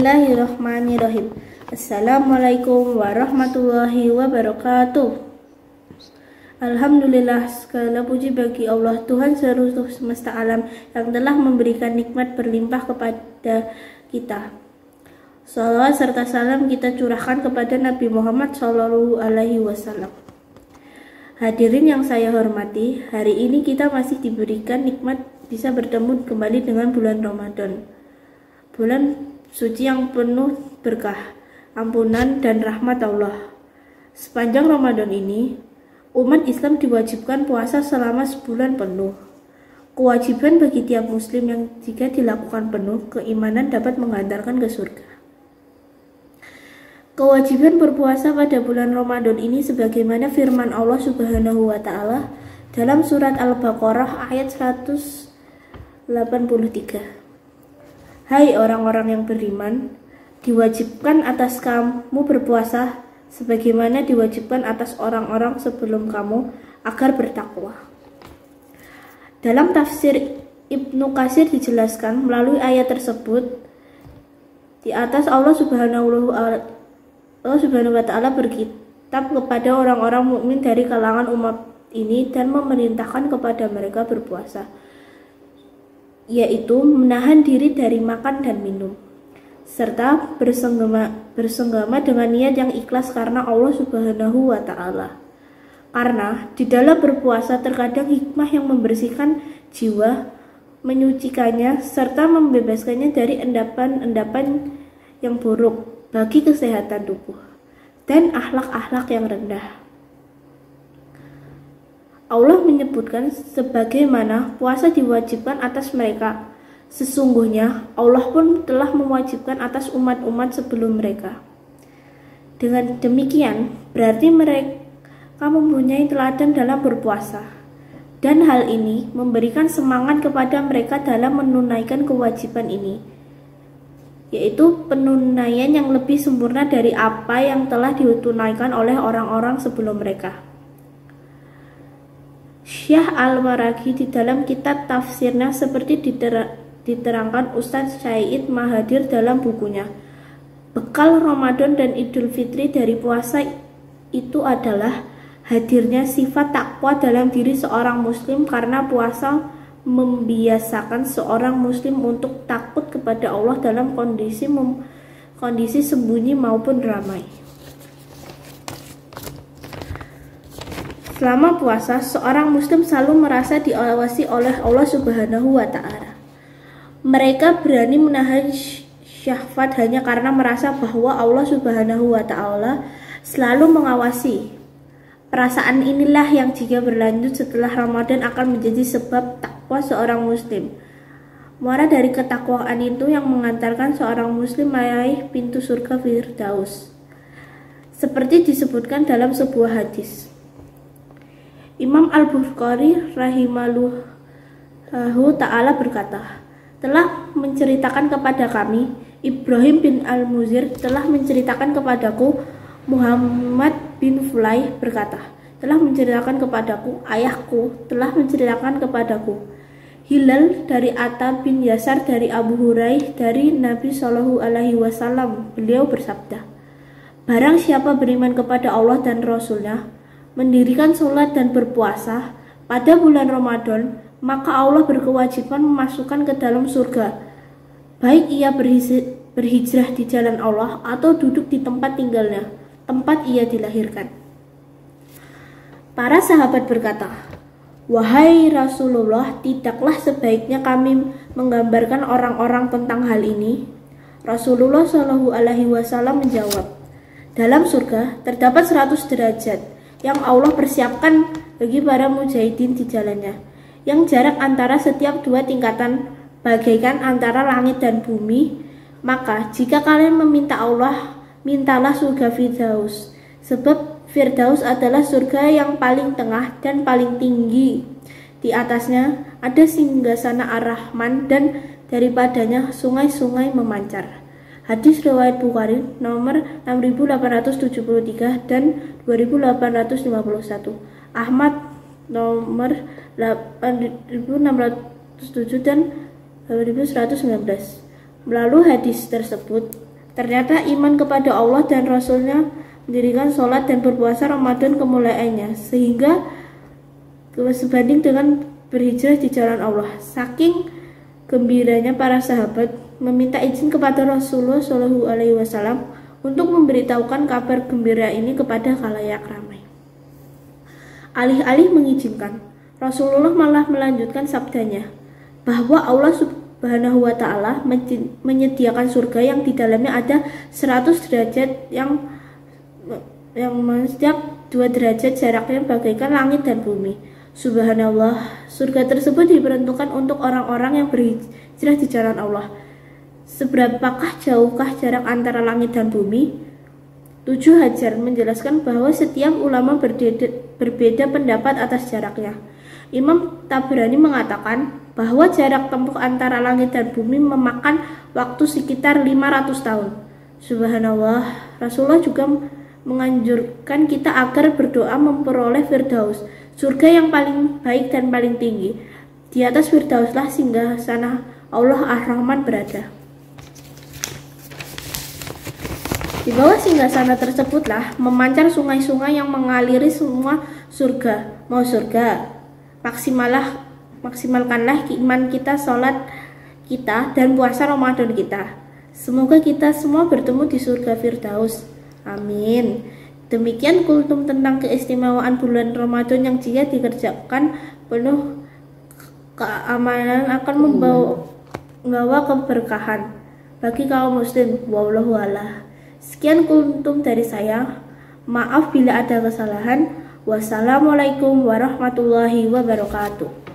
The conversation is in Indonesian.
Bismillahirrahmanirrahim. Assalamualaikum warahmatullahi wabarakatuh. Alhamdulillah, segala puji bagi Allah, Tuhan seluruh semesta alam, yang telah memberikan nikmat berlimpah kepada kita. Salawat serta salam kita curahkan kepada Nabi Muhammad SAW. Hadirin yang saya hormati, hari ini kita masih diberikan nikmat bisa bertemu kembali dengan bulan Ramadan, bulan suci yang penuh berkah, ampunan, dan rahmat Allah. Sepanjang Ramadan ini, umat Islam diwajibkan puasa selama sebulan penuh. Kewajiban bagi tiap muslim yang jika dilakukan penuh keimanan dapat mengantarkan ke surga. Kewajiban berpuasa pada bulan Ramadan ini sebagaimana firman Allah Subhanahu wa taala dalam surat Al-Baqarah ayat 183. Hai orang-orang yang beriman, diwajibkan atas kamu berpuasa sebagaimana diwajibkan atas orang-orang sebelum kamu agar bertakwa. Dalam tafsir Ibnu Katsir dijelaskan melalui ayat tersebut, di atas Allah Subhanahu wa taala berkitab kepada orang-orang mukmin dari kalangan umat ini dan memerintahkan kepada mereka berpuasa, yaitu menahan diri dari makan dan minum, serta bersenggama dengan niat yang ikhlas karena Allah Subhanahu wa taala. Karena di dalam berpuasa terkadang hikmah yang membersihkan jiwa, menyucikannya, serta membebaskannya dari endapan-endapan yang buruk bagi kesehatan tubuh dan akhlak-akhlak yang rendah. Allah menyebutkan sebagaimana puasa diwajibkan atas mereka. Sesungguhnya Allah pun telah mewajibkan atas umat-umat sebelum mereka. Dengan demikian, berarti mereka mempunyai teladan dalam berpuasa. Dan hal ini memberikan semangat kepada mereka dalam menunaikan kewajiban ini, yaitu penunaian yang lebih sempurna dari apa yang telah ditunaikan oleh orang-orang sebelum mereka. Syekh Al-Maraghi di dalam kitab tafsirnya seperti diterangkan Ustadz Syahid Mahathir dalam bukunya, bekal Ramadan dan Idul Fitri dari puasa itu adalah hadirnya sifat takwa dalam diri seorang muslim, karena puasa membiasakan seorang muslim untuk takut kepada Allah dalam kondisi sembunyi maupun ramai. Selama puasa, seorang muslim selalu merasa diawasi oleh Allah Subhanahu wa taala. Mereka berani menahan syahwat hanya karena merasa bahwa Allah Subhanahu wa taala selalu mengawasi. Perasaan inilah yang jika berlanjut setelah Ramadan akan menjadi sebab takwa seorang muslim. Muara dari ketakwaan itu yang mengantarkan seorang muslim meraih pintu surga Firdaus, seperti disebutkan dalam sebuah hadis. Imam Al-Bukhari rahimahullahu ta'ala berkata, telah menceritakan kepada kami, Ibrahim bin Al-Muzir telah menceritakan kepadaku, Muhammad bin Fulay berkata, telah menceritakan kepadaku, ayahku telah menceritakan kepadaku, Hilal dari Atta bin Yasar dari Abu Hurairah dari Nabi SAW, beliau bersabda, barang siapa beriman kepada Allah dan Rasulnya, mendirikan sholat dan berpuasa pada bulan Ramadan, maka Allah berkewajiban memasukkan ke dalam surga, baik ia berhijrah di jalan Allah atau duduk di tempat tinggalnya, tempat ia dilahirkan. Para sahabat berkata, wahai Rasulullah, tidaklah sebaiknya kami menggambarkan orang-orang tentang hal ini? Rasulullah SAW menjawab, dalam surga terdapat 100 derajat yang Allah persiapkan bagi para mujahidin di jalannya, yang jarak antara setiap dua tingkatan bagaikan antara langit dan bumi. Maka jika kalian meminta Allah, mintalah surga Firdaus, sebab Firdaus adalah surga yang paling tengah dan paling tinggi. Di atasnya ada singgasana Ar-Rahman dan daripadanya sungai-sungai memancar. Hadis riwayat Bukhari nomor 6873 dan 2851. Ahmad nomor 8607 dan 2119. Melalui hadis tersebut, Ternyata iman kepada Allah dan Rasulnya, mendirikan sholat dan berpuasa Ramadan kemuliaannya, sehingga sebanding dengan berhijrah di jalan Allah. Saking gembiranya para sahabat meminta izin kepada Rasulullah Shallallahu Alaihi Wasallam untuk memberitahukan kabar gembira ini kepada khalayak ramai. Alih-alih mengizinkan, Rasulullah malah melanjutkan sabdanya bahwa Allah Subhanahu wa Ta'ala menyediakan surga yang di dalamnya ada 100 derajat yang setiap 2 derajat jaraknya bagaikan langit dan bumi. Subhanallah, surga tersebut diperuntukkan untuk orang-orang yang berhijrah di jalan Allah. Seberapakah jauhkah jarak antara langit dan bumi? 7 Hajar menjelaskan bahwa setiap ulama berbeda pendapat atas jaraknya. Imam Tabrani mengatakan bahwa jarak tempuh antara langit dan bumi memakan waktu sekitar 500 tahun. Subhanallah, Rasulullah juga menganjurkan kita agar berdoa memperoleh Firdaus, surga yang paling baik dan paling tinggi. Di atas Firdauslah singgah sana Allah Ar-Rahman berada. Di bawah singgah sana tersebutlah memancar sungai-sungai yang mengaliri semua surga. Mau surga? Maksimalkanlah iman kita, sholat kita, dan puasa Ramadan kita. Semoga kita semua bertemu di surga Firdaus. Amin. Demikian kultum tentang keistimewaan bulan Ramadan yang jika dikerjakan penuh keamanan akan membawa keberkahan bagi kaum muslim. Wallahu a'lam. Sekian kultum dari saya. Maaf bila ada kesalahan. Wassalamualaikum warahmatullahi wabarakatuh.